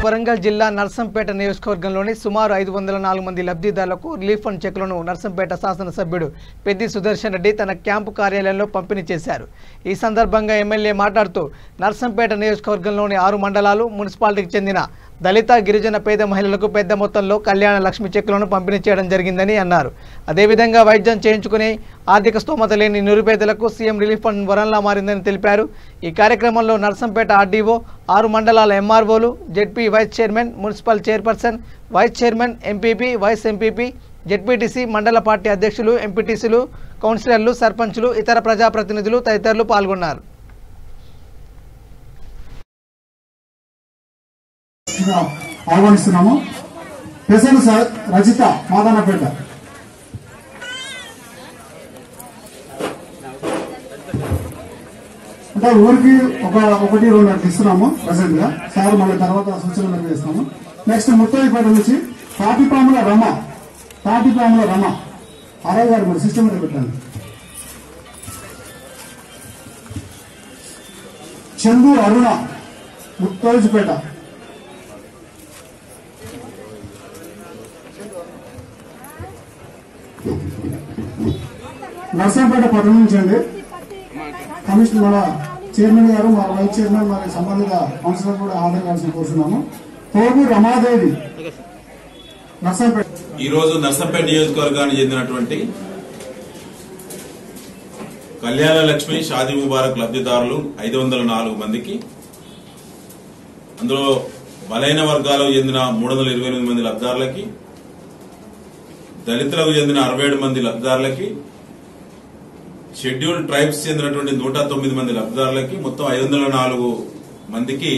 వరంగల్ జిల్లా నర్సంపేట నియోజకవర్గంలోని సుమారు 504 మంది లబ్ధిదారులకు రిలీఫ్ ఫండ్ చెక్కులను నర్సంపేట శాసనసభ్యుడు పెద్ది సుదర్శన్ రెడ్డి తన క్యాంపు కార్యాలయంలో పంపిణీ చేశారు. ఈ సందర్భంగా ఎమ్మెల్యే మాట్లాడుతూ నర్సంపేట నియోజకవర్గంలోని 6 మండలాలు మున్సిపాలిటీకి చెందిన దళిత గిరిజన పేద మహిళలకు పెద్ద మొత్తంలో కళ్యాణ లక్ష్మి చెక్కులను పంపిణీ చేయడం జరిగిందని అన్నారు. అదేవిధంగా వైద్యం చేయించుకునే ఆర్థిక స్తోమత లేని నిరుపేదలకు సీఎం రిలీఫ్ ఫండ్ వరంలా మారిందని తెలిపారు. ఈ కార్యక్రమంలో నర్సంపేట ఆర్డీఓ, 6 మండలాల ఎంఆర్ఓలు, ZP vice chairman, municipal chairperson, vice chairman, MPP, vice MPP, ZPTC, మండల పార్టీ అధ్యక్షులు, ఎంపీటీసీలు, కౌన్సిలర్లు, సర్పంచులు, ఇతర ప్రజాప్రతినిధులు తదితరులు పాల్గొన్నారు. ఆహ్వానిస్తున్నాము. పెసలు సార్ రజిత మాదానపేట. అంటే ఊరికి ఒకటి 2 అట్లా ఇస్తున్నాము ప్రెసెంట్ గా. సార్ మళ్ళీ తర్వాత సూచనలు చేస్తాము. నెక్స్ట్ ముత్తైపేట నుంచి తాటిపాముల రమ ఆరయ్య గారు మరి సిస్టమ్ పెట్టండి. చందు అరుణ ముత్తైపేట. నర్సంపేట పట్టణం నుంచి అండి. కమిషనర్ మన చైర్మన్ గారు, మన వైస్ చైర్మన్, మరి సంబంధిత కౌన్సిలర్ కూడా హాజరు కోరుతున్నాము. పోగు రమాదేవి నర్సంపేట. ఈ రోజు నర్సంపేట నియోజకవర్గానికి చెందినటువంటి కళ్యాణ లక్ష్మి షాదీ ముబారక్ లబ్ధిదారులు 504 మందికి, అందులో బలైన వర్గాలకు చెందిన 328 మంది లబ్ధిదారులకి, దళితులకు చెందిన 67 మంది లబ్ధిదారులకి, షెడ్యూల్డ్ ట్రైబ్స్ చెందినటువంటి 109 మంది లబ్ధిదారులకి, మొత్తం 504 మందికి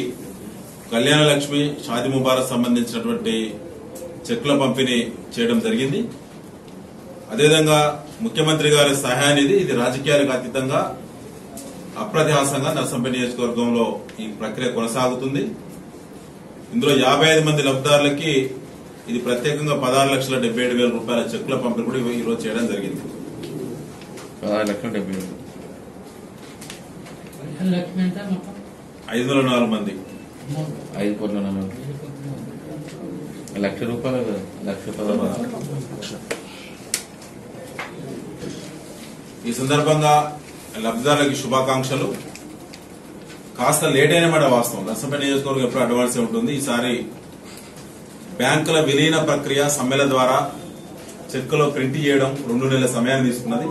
కళ్యాణ లక్ష్మి షాదీ ముబారక్ సంబంధించినటువంటి చెక్కుల పంపిణీ చేయడం జరిగింది. అదేవిధంగా ముఖ్యమంత్రి గారి సహాయానిధి, ఇది రాజకీయాలకు అతీతంగా అప్రతిహాసంగా నర్సంపేట నియోజకవర్గంలో ఈ ప్రక్రియ కొనసాగుతుంది. ఇందులో 55 మంది లబ్ధిదారులకి ఇది ప్రత్యేకంగా 16,77,000 రూపాయల చెక్కుల పంపిణీ కూడా ఈ రోజు చేయడం జరిగింది. 504 మంది, 1,00,000 రూపాయలు, 1,16,000. ఈ సందర్భంగా లబ్ధిదారులకి శుభాకాంక్షలు. కాస్త లేట్ అయిన మాట వాస్తవం. నర్సంపేట నియోజకవర్గం ఎప్పుడు అడ్వాన్సే ఉంటుంది. ఈసారి బ్యాంకుల విలీన ప్రక్రియ సమ్మెల ద్వారా చెక్కులో ప్రింట్ చేయడం 2 నెలల సమయాన్ని తీసుకున్నది.